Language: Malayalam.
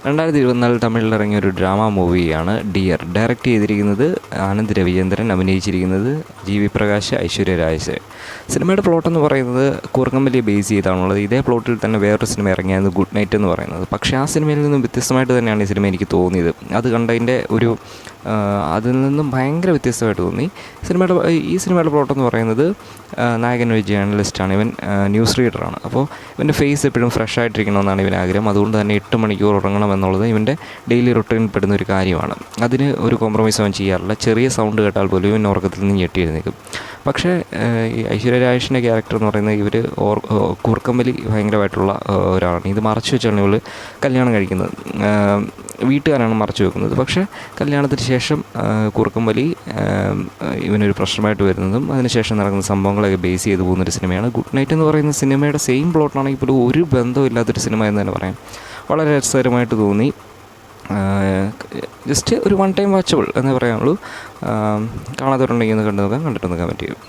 2024 തമിഴിൽ ഇറങ്ങിയ ഒരു ഡ്രാമ മൂവിയാണ് ഡിയർ. ഡയറക്റ്റ് ചെയ്തിരിക്കുന്നത് ആനന്ദ് രവിചന്ദ്രൻ, അഭിനയിച്ചിരിക്കുന്നത് ജി വി പ്രകാശ്, ഐശ്വര്യ രാജ്. സിനിമയുടെ പ്ലോട്ട് എന്ന് പറയുന്നത് കൂർക്കമ്പലിയെ ബേസ് ചെയ്താണുള്ളത്. ഇതേ പ്ലോട്ടിൽ തന്നെ വേറൊരു സിനിമ ഇറങ്ങിയായിരുന്നു ഗുഡ് നൈറ്റ് എന്ന് പറയുന്നത്. പക്ഷേ ആ സിനിമയിൽ നിന്നും വ്യത്യസ്തമായിട്ട് തന്നെയാണ് ഈ സിനിമ എനിക്ക് തോന്നിയത്. അത് കണ്ടതിൻ്റെ ഒരു അതിൽ നിന്നും ഭയങ്കര വ്യത്യസ്തമായിട്ട് തോന്നി. ഈ സിനിമയുടെ പ്ലോട്ട് എന്ന് പറയുന്നത് നായകൻ ഒരു ജേർണലിസ്റ്റാണ്. ഇവൻ ന്യൂസ് റീഡറാണ്. അപ്പോൾ ഇവൻ്റെ ഫേസ് എപ്പോഴും ഫ്രഷ് ആയിട്ടിരിക്കണമെന്നാണ് ഇവൻ ആഗ്രഹം. അതുകൊണ്ട് തന്നെ 8 മണിക്കൂർ ഉറങ്ങണം എന്നുള്ളത് ഇവൻ്റെ ഡെയിലി റൊട്ടീനിൽ പെടുന്ന ഒരു കാര്യമാണ്. അതിന് ഒരു കോംപ്രമൈസ് അവൻ ചെയ്യാറില്ല. ചെറിയ സൗണ്ട് കേട്ടാൽ പോലും ഇവൻ ഉറക്കത്തിൽ നിന്ന് ഞെട്ടി എഴുന്നേൽക്കും. പക്ഷേ ഈ ഐശ്വര്യ രാജേഷിൻ്റെ ക്യാരക്ടർ എന്ന് പറയുന്നത് ഇവർ കൂർക്കമ്പലി ഭയങ്കരമായിട്ടുള്ള ഒരാളാണ്. ഇത് മറച്ചു വെച്ചാണ് ഇവൾ കല്യാണം കഴിക്കുന്നത്. വീട്ടുകാരാണ് മറച്ചു വെക്കുന്നത്. പക്ഷേ കല്യാണത്തിന് ശേഷം കൂർക്കമ്പലി ഇവനൊരു പ്രശ്നമായിട്ട് വരുന്നതും അതിനുശേഷം നടക്കുന്ന സംഭവങ്ങളൊക്കെ ബേസ് ചെയ്ത് പോകുന്നൊരു സിനിമയാണ്. ഗുഡ് നൈറ്റ് എന്ന് പറയുന്ന സിനിമയുടെ സെയിം പ്ലോട്ടാണെങ്കിൽ പോലും ഒരു ബന്ധമില്ലാത്തൊരു സിനിമ എന്ന് തന്നെ പറയാം. വളരെ രസകരമായിട്ട് തോന്നി. ജസ്റ്റ് ഒരു വൺ ടൈം വാച്ചബിൾ എന്നേ പറയാനുള്ളൂ. കാണാത്തവരുണ്ടെങ്കിൽ ഒന്ന് കണ്ടിട്ട് നോക്കാൻ പറ്റും.